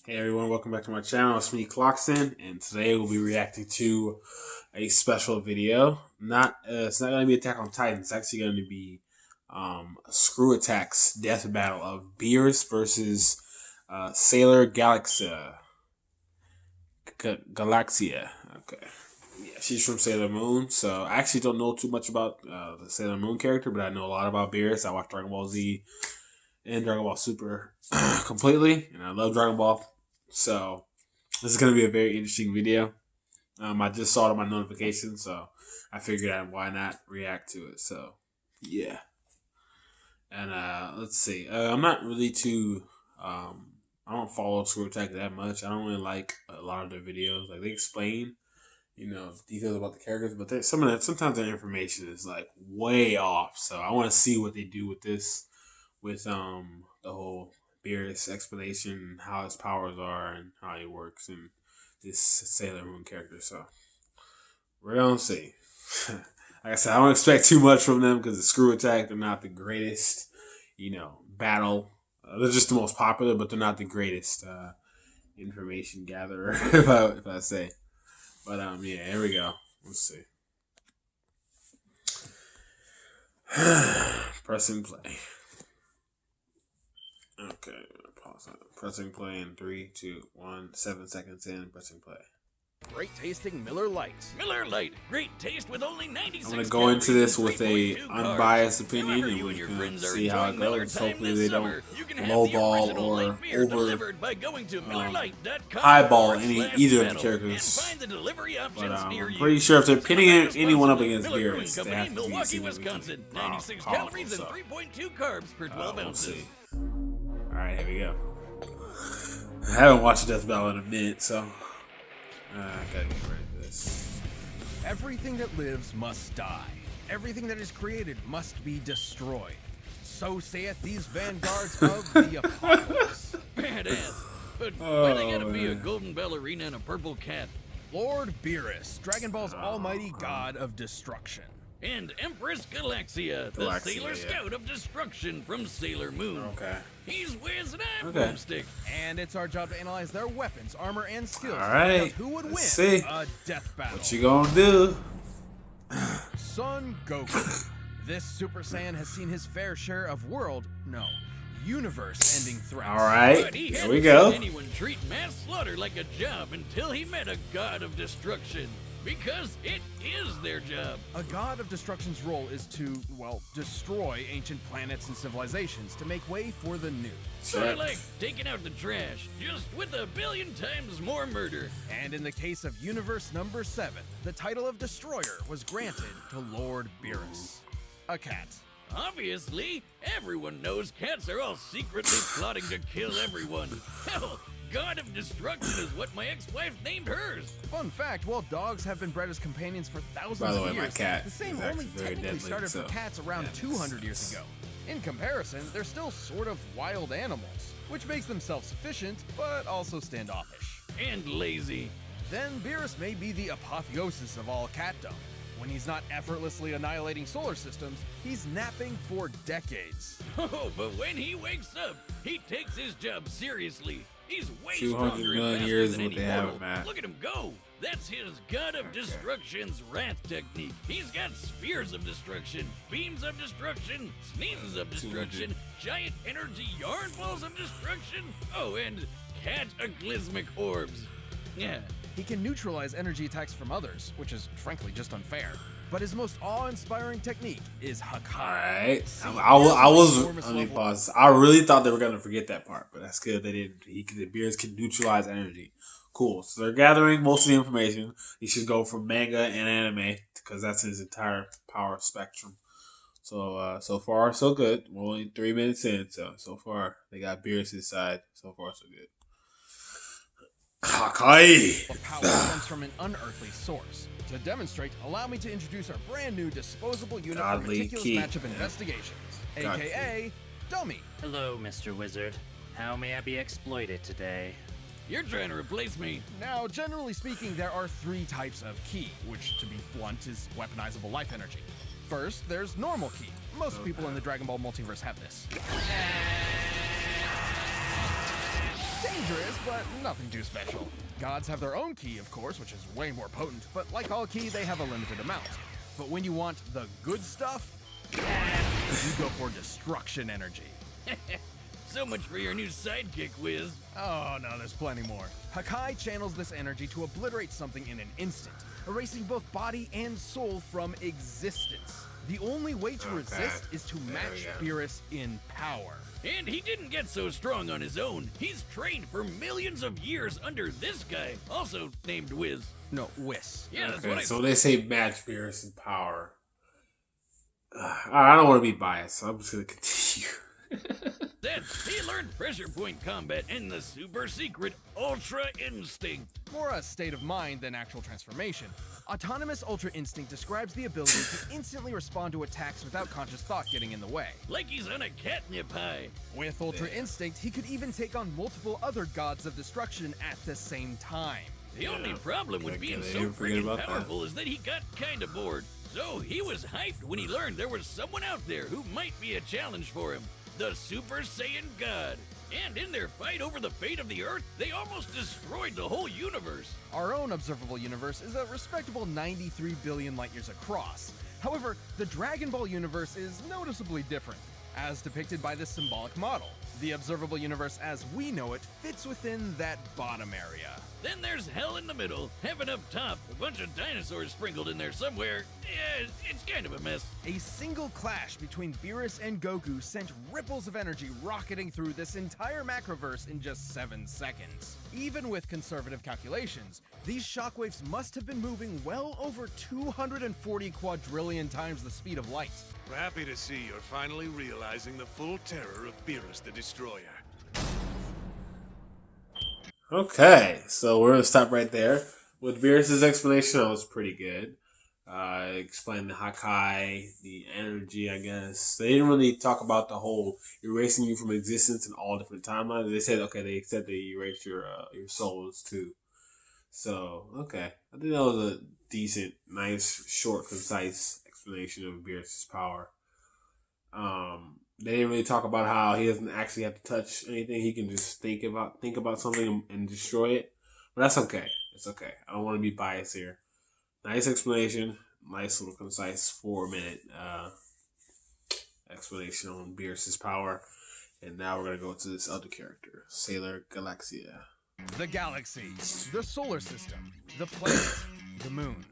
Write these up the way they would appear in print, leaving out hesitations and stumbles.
Hey everyone, welcome back to my channel. It's me, Clocksyn, and today we'll be reacting to a special video. It's not going to be Attack on Titan. It's actually going to be Screw Attack's death battle of Beerus versus Sailor Galaxia. Galaxia. Okay. Yeah, she's from Sailor Moon, so I actually don't know too much about the Sailor Moon character, but I know a lot about Beerus. I watched Dragon Ball Z and Dragon Ball Super completely, and I love Dragon Ball. So this is going to be a very interesting video. I just saw it on my notification, so I figured why not react to it. So yeah, and let's see. I'm not really too. I don't follow Screw Attack that much. I don't really like a lot of their videos. Like, they explain, details about the characters, but sometimes their information is like way off. So I want to see what they do with this, with the whole Beerus explanation, how his powers are and how he works, and this Sailor Moon character. So we're gonna see. Like I said, I don't expect too much from them because the Screw Attack, they're not the greatest, battle. They're just the most popular, but they're not the greatest information gatherer, if I say. But yeah, here we go. Let's see. Pressing play. Okay, pause it. Pressing play in 3, 2, 1, 7 seconds in, pressing play. Great tasting Miller Lite. Miller Lite, great taste with only 96 I'm going to go into this with a unbiased opinion, and we're going to see how it goes. Hopefully they don't lowball or over highball either of the characters. But I'm pretty sure if they're pitting anyone up against Beerus, they have to be Wisconsin. 96 calories and 3.2 carbs per 12 ounces. We'll see. Alright, here we go. I haven't watched Death Battle in a minute, so I gotta get ready for this. Everything that lives must die. Everything that is created must be destroyed. So saith these vanguards of the apocalypse. Badass. But why they gotta be a golden ballerina and a purple cat? Lord Beerus, Dragon Ball's almighty god of destruction. And Empress Galaxia, the Sailor Scout of Destruction from Sailor Moon. Okay. He's with an iron broomstick. And it's our job to analyze their weapons, armor, and skills. Alright. Who would win a death battle? What you gonna do? Son Goku. This Super Saiyan has seen his fair share of universe-ending threats. Alright, here we go. Anyone treat mass slaughter like a job until he met a god of destruction. Because it is their job. A god of destruction's role is to, destroy ancient planets and civilizations to make way for the new. Sort of like taking out the trash, just with a billion times more murder. And in the case of Universe number 7, the title of Destroyer was granted to Lord Beerus, a cat. Obviously, everyone knows cats are all secretly plotting to kill everyone. Hell, God of Destruction is what my ex-wife named hers. Fun fact, while dogs have been bred as companions for thousands of years, my cat the same only technically started for cats around 200 years ago. In comparison, they're still sort of wild animals, which makes them self-sufficient, but also standoffish. And lazy. Then Beerus may be the apotheosis of all catdom. When he's not effortlessly annihilating solar systems, he's napping for decades. Oh, but when he wakes up, he takes his job seriously. He's way 200 million years than what they have, man. Look at him go. That's his God of Destruction's wrath technique. He's got spheres of destruction, beams of destruction, sneezes of destruction, giant energy yarn balls of destruction. Oh, and cataclysmic orbs. Yeah. He can neutralize energy attacks from others, which is frankly just unfair. But his most awe-inspiring technique is Hakai. Alright, let me pause. I really thought they were gonna forget that part, but that's good. They didn't. The Beerus can neutralize energy. Cool. So they're gathering most of the information. He should go from manga and anime because that's his entire power spectrum. So so far so good. We're only 3 minutes in, so far they got Beerus' side. So far so good. Hakai. Power comes from an unearthly source. To demonstrate, allow me to introduce our brand new disposable unit for meticulous matchup investigations, aka Dummy. Hello, Mr. Wizard. How may I be exploited today? You're trying to replace me. Now, generally speaking, there are 3 types of ki, which, to be blunt, is weaponizable life energy. First, there's normal ki. Most people in the Dragon Ball multiverse have this. Dangerous, but nothing too special. Gods have their own ki, of course, which is way more potent, but like all ki, they have a limited amount. But when you want the good stuff, you go for destruction energy. So much for your new sidekick, Wiz. Oh no, there's plenty more. Hakai channels this energy to obliterate something in an instant, erasing both body and soul from existence. The only way to resist is to match Beerus in power. And he didn't get so strong on his own. He's trained for millions of years under this guy, also named Wiz. No, Whis. Yeah, that's what I So they say match Beerus in power. I don't want to be biased, so I'm just going to continue. Then he learned pressure point combat and the super secret Ultra Instinct. More a state of mind than actual transformation. Autonomous Ultra Instinct describes the ability to instantly respond to attacks without conscious thought getting in the way. Like he's on a catnip high. With Ultra Instinct, he could even take on multiple other gods of destruction at the same time. The only problem with being so freaking powerful is that he got kinda bored. So he was hyped when he learned there was someone out there who might be a challenge for him. The Super Saiyan God. And in their fight over the fate of the Earth, they almost destroyed the whole universe. Our own observable universe is a respectable 93 billion light years across. However, the Dragon Ball universe is noticeably different, as depicted by this symbolic model. The observable universe as we know it fits within that bottom area. Then there's hell in the middle, heaven up top, a bunch of dinosaurs sprinkled in there somewhere. Yeah, it's kind of a mess. A single clash between Beerus and Goku sent ripples of energy rocketing through this entire macroverse in just 7 seconds. Even with conservative calculations, these shockwaves must have been moving well over 240 quadrillion times the speed of light. We're happy to see you're finally realizing the full terror of Beerus the Destroyer. Okay, so we're going to stop right there. With Beerus' explanation, that was pretty good. Explained the Hakai, the energy, I guess. They didn't really talk about the whole erasing you from existence in all different timelines. They said, okay, they said they erase your souls too. So, okay. I think that was a decent, nice, short, concise explanation of Beerus' power. They didn't really talk about how he doesn't actually have to touch anything. He can just think about something and destroy it. But that's okay. It's okay. I don't want to be biased here. Nice explanation. Nice little concise 4-minute explanation on Beerus' power. And now we're going to go to this other character, Sailor Galaxia. The galaxy, the solar system, the planet, the moon.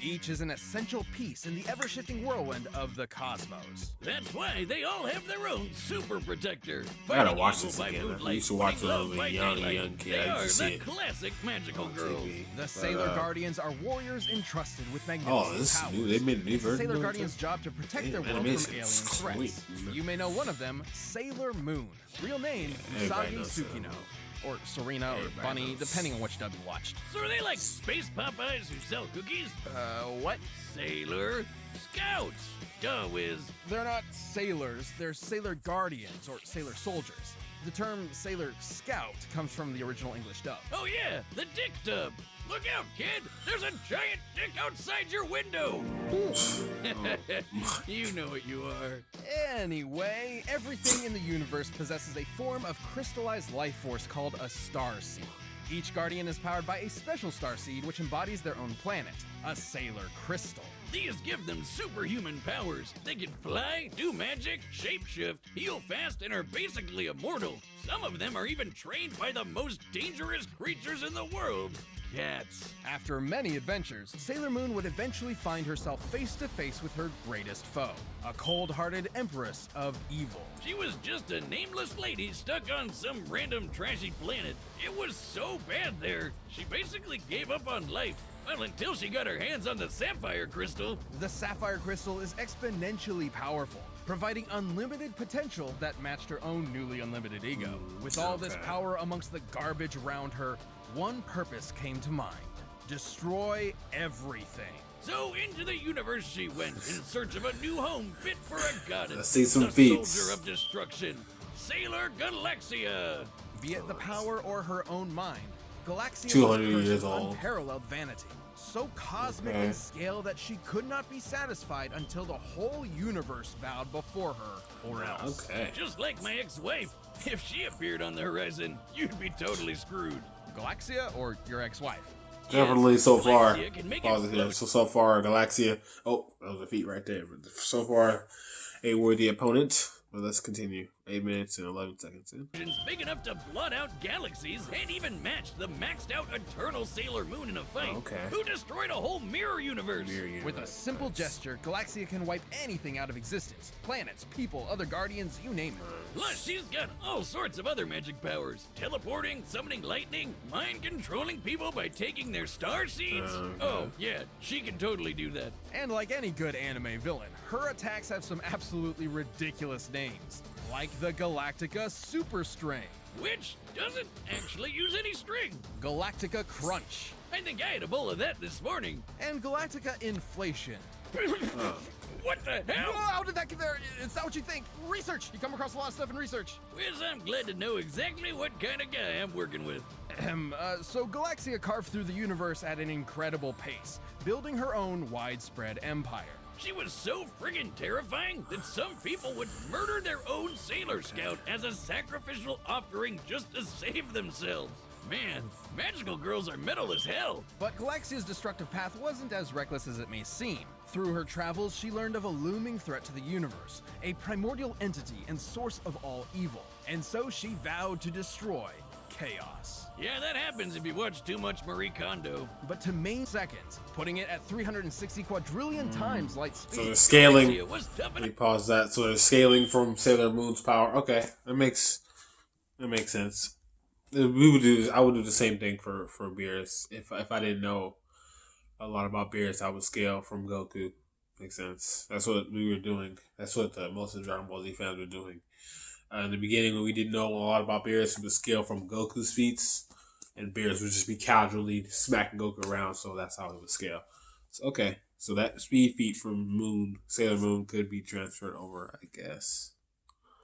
Each is an essential piece in the ever-shifting whirlwind of the cosmos. That's why they all have their own super protector. I gotta watch this again. I used to watch it when I was a young kid. They I are used to see the it classic magical on girls. TV. The Sailor Guardians are warriors entrusted with magnificent Oh, this is powers. new. They made a new It's the version Sailor of it? Guardians' job to protect their world animation from alien is threats. sweet. You may know one of them, Sailor Moon. Real name, everybody Usagi knows Sailor Tsukino. Moon. Or Serena, or Everybody Bunny, knows. depending on which dub you watched. So are they like space Popeyes who sell cookies? What? Sailor Scouts. Duh, Wiz. They're not sailors, they're Sailor Guardians, or Sailor Soldiers. The term Sailor Scout comes from the original English dub. Oh yeah, the dick tub. Look out, kid! There's a giant dick outside your window! You know what you are. Anyway, everything in the universe possesses a form of crystallized life force called a starseed. Each Guardian is powered by a special starseed which embodies their own planet, a Sailor Crystal. These give them superhuman powers. They can fly, do magic, shapeshift, heal fast, and are basically immortal. Some of them are even trained by the most dangerous creatures in the world. Cats. After many adventures, Sailor Moon would eventually find herself face to face with her greatest foe, a cold-hearted empress of evil. She was just a nameless lady stuck on some random trashy planet. It was so bad there, she basically gave up on life. Well, until she got her hands on the sapphire crystal. The sapphire crystal is exponentially powerful, providing unlimited potential that matched her own newly unlimited ego. With all this power amongst the garbage around her, one purpose came to mind: destroy everything. So into the universe she went in search of a new home fit for a goddess. Let's see some the feats. Soldier of destruction, Sailor Galaxia. Be it the power or her own mind, Galaxia 200 was cursed years with old. unparalleled vanity, so cosmic in scale that she could not be satisfied until the whole universe bowed before her, or else. Okay. Just like my ex-wife. If she appeared on the horizon, you'd be totally screwed. Galaxia or your ex-wife? Definitely so far. Galaxia can make it Pause it here. float. So far, Galaxia. Oh, that was a feat right there. But so far, a worthy opponent. But let's continue. 8 minutes and 11 seconds in. Big enough to blot out galaxies and even match the maxed out Eternal Sailor Moon in a fight. Okay. Who destroyed a whole mirror universe? With a simple gesture, Galaxia can wipe anything out of existence. Planets, people, other guardians, you name it. Plus, she's got all sorts of other magic powers. Teleporting, summoning lightning, mind controlling people by taking their star seeds. Oh, yeah, she can totally do that. And like any good anime villain, her attacks have some absolutely ridiculous names. Like the Galactica Super String, Which doesn't actually use any string. Galactica Crunch, I think I had a bowl of that this morning. and Galactica Inflation. What the hell? Whoa, how did that get there? It's not what you think. Research! You come across a lot of stuff in research. Whiz, I'm glad to know exactly what kind of guy I'm working with. So Galaxia carved through the universe at an incredible pace, building her own widespread empire. She was so friggin' terrifying that some people would murder their own Sailor Scout as a sacrificial offering just to save themselves. Man, magical girls are metal as hell. But Galaxia's destructive path wasn't as reckless as it may seem. Through her travels, she learned of a looming threat to the universe, a primordial entity and source of all evil. And so she vowed to destroy chaos. Yeah, that happens if you watch too much Marie Kondo. But to main seconds, putting it at 360 quadrillion times light So speed. they're scaling. It was tough Let me enough. pause that. So they're scaling from Sailor Moon's power. Okay, that makes sense. We would do. I would do the same thing for Beerus. If I didn't know a lot about Beerus, I would scale from Goku. Makes sense. That's what we were doing. That's what most of the Dragon Ball Z fans were doing. In the beginning, when we didn't know a lot about Beerus, we would scale from Goku's feats, and Beerus would just be casually smacking Goku around. So that's how it would scale. So, okay, so that speed feat from Sailor Moon could be transferred over, I guess.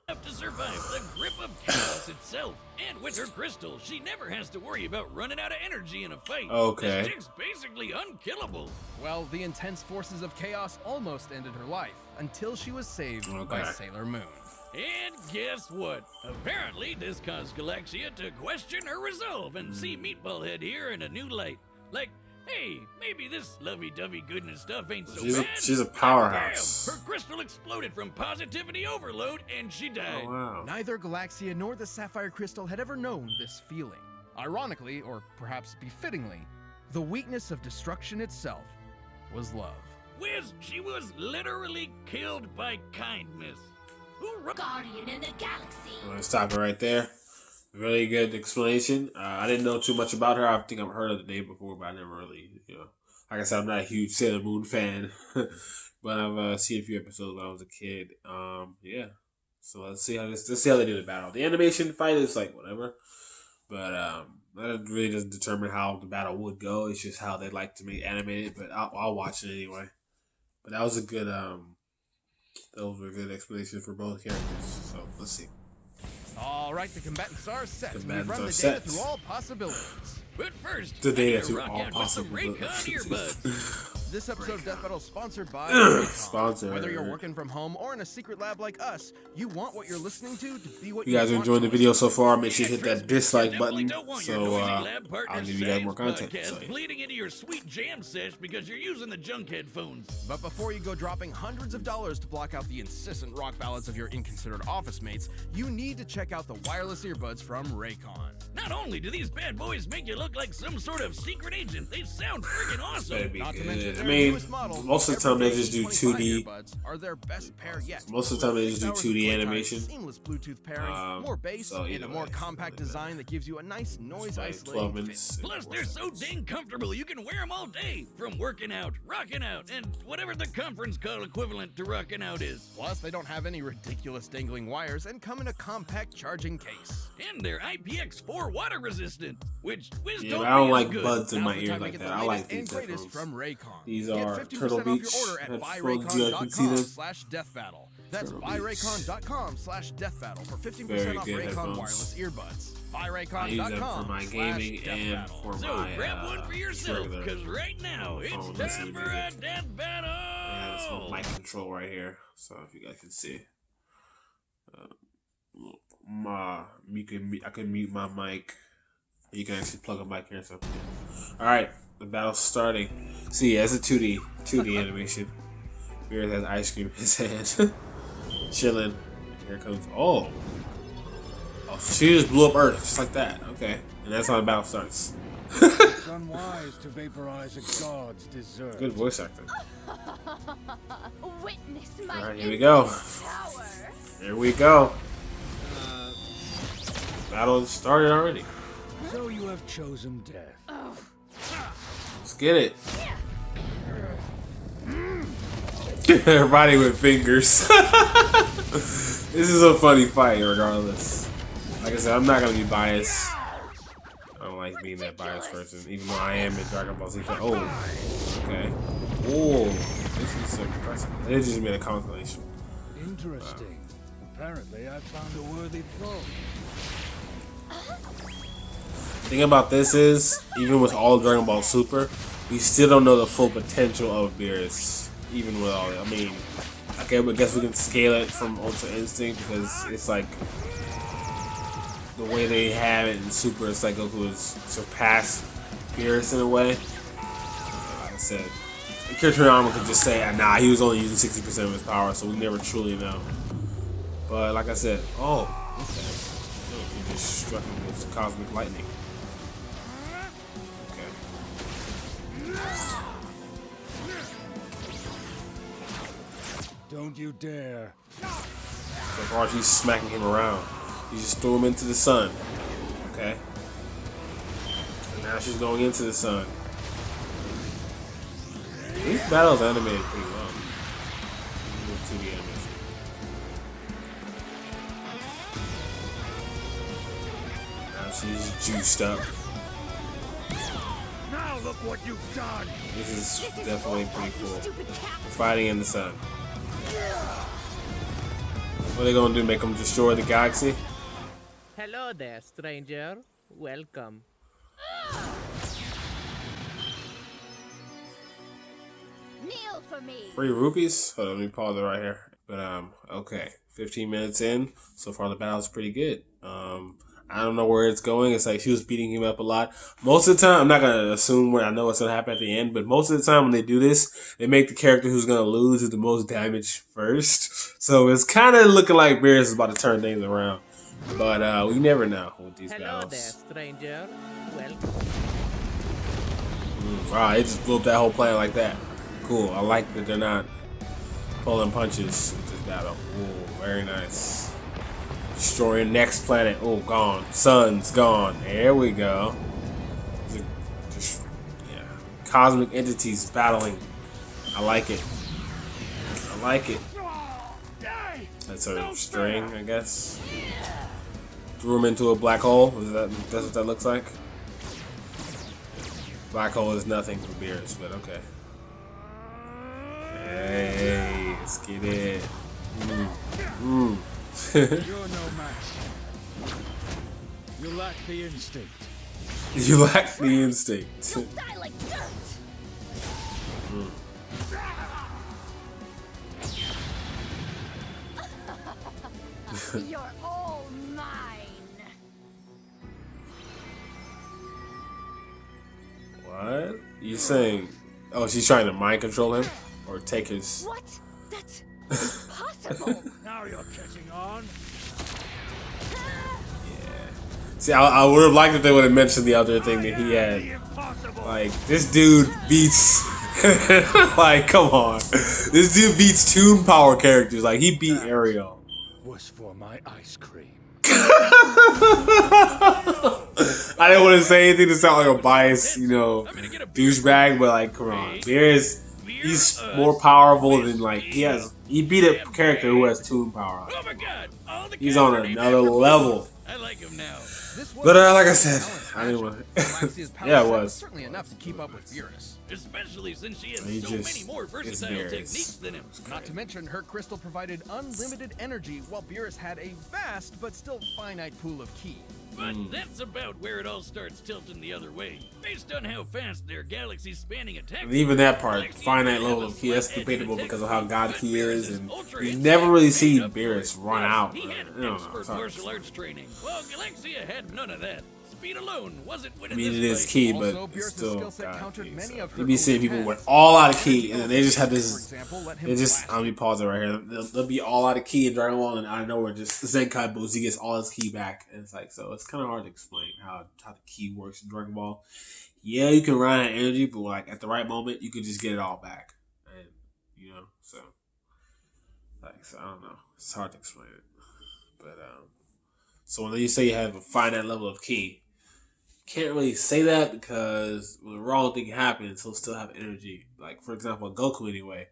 To survive the grip of chaos itself. And with her crystal, she never has to worry about running out of energy in a fight. Okay. This chick's basically unkillable. Well, the intense forces of chaos almost ended her life, until she was saved by Okay. Sailor Moon. And guess what? Apparently, this caused Galaxia to question her resolve and see Meatball Head here in a new light. Like, hey, maybe this lovey-dovey goodness stuff ain't so bad. She's a powerhouse. Damn, her crystal exploded from positivity overload and she died. Oh wow. Neither Galaxia nor the Sapphire Crystal had ever known this feeling. Ironically, or perhaps befittingly, the weakness of destruction itself was love. Whiz, she was literally killed by kindness. Who Guardian in the galaxy. I'm gonna stop it right there. Really good explanation. I didn't know too much about her. I think I've heard of the name before, but I never really, like I said, I'm not a huge Sailor Moon fan, but I've seen a few episodes when I was a kid. Yeah. So let's see how they do the battle. The animation fight is like whatever, but that really doesn't determine how the battle would go. It's just how they like to make animated. But I'll watch it anyway. But that was a good explanation for both characters. So let's see. All right, the combatants are set. We've Combatants run are the set. data through all possibilities. But first, The I data gotta to rock all out with some possible Raycon earbuds. This episode of Death Battle is sponsored by Raycon. Sponsor. Whether you're working from home or in a secret lab like us, you want what you're listening to be what If you guys are want enjoying to the video so listen far, make sure you hit Trust that me, you dislike definitely button don't want your so noisy lab partner I'll give you guys more Sam's content. podcast So, bleeding into your sweet jam sesh because you're using the junk headphones. But before you go dropping hundreds of dollars to block out the incessant rock ballads of your inconsiderate office mates, you need to check out the wireless earbuds from Raycon. Not only do these bad boys make you look like some sort of secret agent, they sound freaking better awesome. be Not to good. mention I their mean, newest model, most of the time they just do Evergreen 2D. 25 earbuds are their best pair yet. Most of the time they just do 6 hours 2D of playtime, animation. Seamless Bluetooth pairing, more bass, so and either a more way, compact something like design that gives you a nice noise like 12 isolating minutes. fit. Plus, they're so dang comfortable you can wear them all day, from working out, rocking out, and whatever the conference call equivalent to rocking out is. Plus, they don't have any ridiculous dangling wires and come in a compact charging case. And they're IPX4 water resistant, which Wiz Yeah, told but I don't me is like good. buds in my Now's the ears time to like get that. the I latest like and these greatest headphones. from Raycon. These Get are 50% Turtle off your Beach order at headphones. You guys can see them. buyraycon.com/deathbattle. That's Turtle Beach. buyraycon.com/deathbattle for 15% Very off good Raycon headphones. wireless earbuds. I use them for my gaming and buyraycon.com/deathbattle. for So my grab one for yourself, regular because right now it's phone time listening for a music. death battle. I have this little mic control right here, so if you guys can see. I can mute my mic. You can actually plug a mic here and stuff. All right, the battle's starting. See, as a 2D animation. Beerus has ice cream in his hand, chilling. Here comes. Oh, she just blew up Earth just like that. Okay, and that's how the battle starts. It's unwise to vaporize a god's dessert. Good voice acting. Witness my All right, here we go. power. Here we go. Battle started already. So you have chosen death. Oh, Let's get it. Everybody with fingers. This is a funny fight, regardless. Like I said, I'm not gonna be biased. I don't like being that biased person, even though I am in Dragon Ball Z. Oh, okay. Oh, this is impressive. They just made a calculation. Interesting. Apparently, I found a worthy foe. The thing about this is, even with all of Dragon Ball Super, we still don't know the full potential of Beerus. Even with all that, I mean, okay, but I guess we can scale it from Ultra Instinct because it's like the way they have it in Super. It's like Goku has surpassed Beerus in a way. Like I said, Kirtoriyama could just say, nah, he was only using 60% of his power, so we never truly know. But like I said, oh, okay, he just struck him with cosmic lightning. Don't you dare. So far, she's smacking him around. She just threw him into the sun. Okay. And now she's going into the sun. These battles animated pretty well. 2D animation. Now she's juiced up. Now look what you've done. This is definitely pretty cool. stupid cat. Fighting in the sun. What are they gonna do? Make them destroy the galaxy? Hello there, stranger. Welcome. Kneel for me. 3 rupees? Hold on, let me pause it right here. But okay. 15 minutes in. So far the battle's pretty good. I don't know where it's going. It's like she was beating him up a lot. Most of the time, I'm not going to assume what I know what's going to happen at the end, but most of the time when they do this, they make the character who's going to lose do the most damage first. So it's kind of looking like Beerus is about to turn things around. But we never know with these Hello battles. there, stranger. Welcome. Wow, they just blew up that whole planet like that. Cool. I like that they're not pulling punches with this battle. Ooh, very nice. Destroying next planet. Oh, gone. Sun's gone. There we go. Just, yeah. Cosmic entities battling. I like it. I like it. That's a string, I guess. Threw him into a black hole. That's what that looks like? Black hole is nothing for Beerus, but okay. Hey, let's get it. You're no match. You lack the instinct. You lack the instinct. You'll die like dirt. You're all mine. What? You saying? Oh, she's trying to mind control him or take his. What? That's impossible. Now you're catching on. See, I would have liked if they would have mentioned the other thing that he had. Impossible. Like, this dude beats. Like, come on. This dude beats Toon Power characters. Like, he beat Ariel. Was for my ice cream. I didn't want to say anything to sound like a biased, douchebag, but like, come on. He's more powerful than, like, he beat a character who has Toon Power. Oh my god! All the He's on another level. I like him now. This was But a like I said, balanced I didn't match. want Galaxia's power Yeah, it set was. certainly enough to keep up with Beerus. Especially since she has He so just- many more it's versatile Beerus. techniques than him. Not to mention, her crystal provided unlimited energy, while Beerus had a vast but still finite pool of ki. But that's about where it all starts tilting the other way. Based on how fast their galaxy-spanning attacks. And even that part, finite level of ki, that's debatable because of how god ki is, and you never really see Beerus run out. He had expert martial arts training. Well, Galaxia had none of that. Speed alone wasn't winning. I mean, it this is fight. ki, but Also, it's Beerus' still skill set god countered ki. many So. of her You be seeing own people with attacks. all out of ki, and then they just have For this. example, let him It just, blast let me pause it right here. They'll be all out of ki in Dragon Ball, and out of nowhere, just Zenkai boost. He gets all his ki back, and it's like, so it's kind of hard to explain how the ki works in Dragon Ball. Yeah, you can run out of energy, but like at the right moment, you can just get it all back, and so I don't know. It's hard to explain it, but so when you say you have a finite level of ki. Can't really say that because when the wrong thing happens, he'll still have energy. Like, for example, Goku anyway.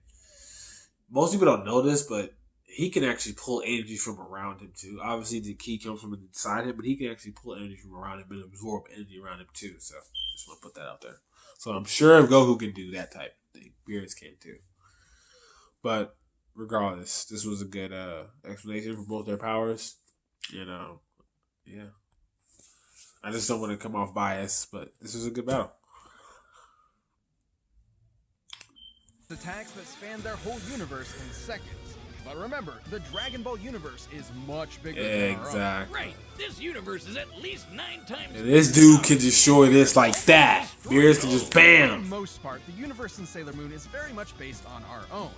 Most people don't know this, but he can actually pull energy from around him too. Obviously, the ki comes from inside him, but he can actually pull energy from around him and absorb energy around him too. So, just want to put that out there. So, I'm sure if Goku can do that type of thing, Beerus can too. But, regardless, this was a good explanation for both their powers. Yeah. I just don't want to come off biased, but this was a good battle. attacks that span their whole universe in seconds. But remember, the Dragon Ball universe is much bigger than our own. Exactly. Right, this universe is at least 9 times. And this dude can destroy this like that. Beerus can just For the bam. most part, the universe in Sailor Moon is very much based on our own.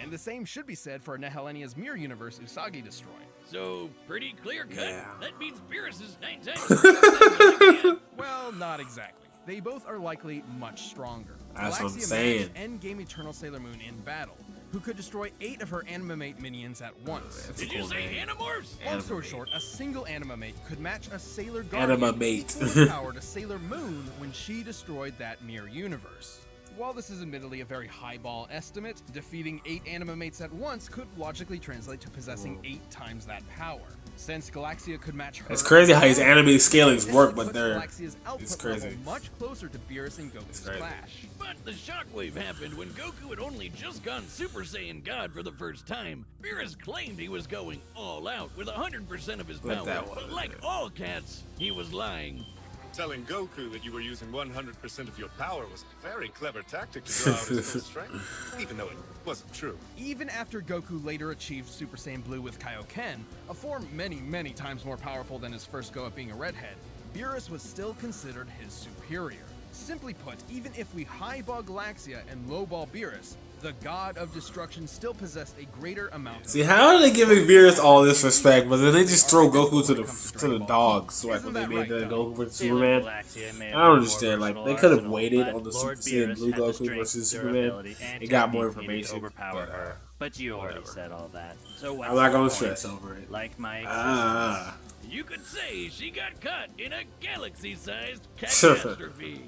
And the same should be said for Nehelenia's mirror universe Usagi destroyed. So, pretty clear cut. Yeah. That beats Beerus's 9 times. Well, not exactly. They both are likely much stronger. That's what I'm Galaxia saying. managed Endgame Eternal Sailor Moon in battle, who could destroy 8 of her Animamate minions at once. That's a Did you cool say name. Animorphs? Long story Animamate. short, a single Animamate could match a Sailor Guardian Animamate. equal in power to Sailor Moon when she destroyed that mirror universe. While this is admittedly a very highball estimate, defeating 8 Animamates at once could logically translate to possessing 8 times that power. Since Galaxia could match her... It's crazy how these animated scalings this work, but puts they're... Galaxia's output it's crazy. level much closer to Beerus and Goku's crazy. clash. But the shockwave happened when Goku had only just gone Super Saiyan God for the first time. Beerus claimed he was going all out with 100% of his But power. that But wasn't like it. all cats, he was lying. Telling Goku that you were using 100% of your power was a very clever tactic to draw out his full strength, even though it wasn't true. Even after Goku later achieved Super Saiyan Blue with Kaioken, a form many, many times more powerful than his first go at being a redhead, Beerus was still considered his superior. Simply put, even if we highball Galaxia and lowball Beerus, the god of destruction still possessed a greater amount of... See, how are they giving Beerus all this respect, but then they just throw Goku to the dogs, like when they made the Goku versus Superman? I don't understand. Like, they could have waited on the Super Saiyan Blue Goku versus Superman and got more information. Overpower her, but you already whatever. said all that. So what's I'm not the gonna point? stress over it. Like my Ah. You could say she got caught in a galaxy-sized catastrophe.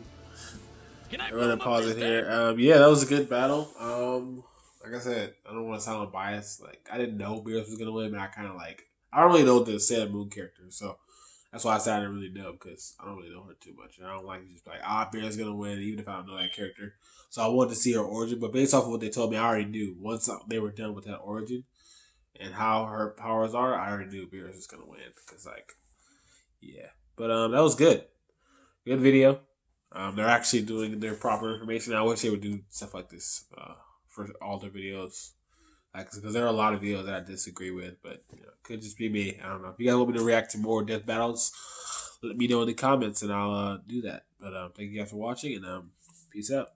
Can I I'm gonna blow 'em up pause this it here. time? Yeah, that was a good battle. Like I said, I don't want to sound biased. Like, I didn't know Beerus was gonna win, but I kind of I don't really know the Sailor Moon character, so that's why I said I didn't really know, because I don't really know her too much. And I don't like to just be like, Beerus is gonna win, even if I don't know that character. So I wanted to see her origin, but based off of what they told me, I already knew once they were done with that origin and how her powers are, I already knew Beerus was gonna win. Because yeah. But that was good. Good video. They're actually doing their proper information. I wish they would do stuff like this for all their videos. Because there are a lot of videos that I disagree with, but it could just be me. I don't know. If you guys want me to react to more death battles, let me know in the comments and I'll do that. But thank you guys for watching, and peace out.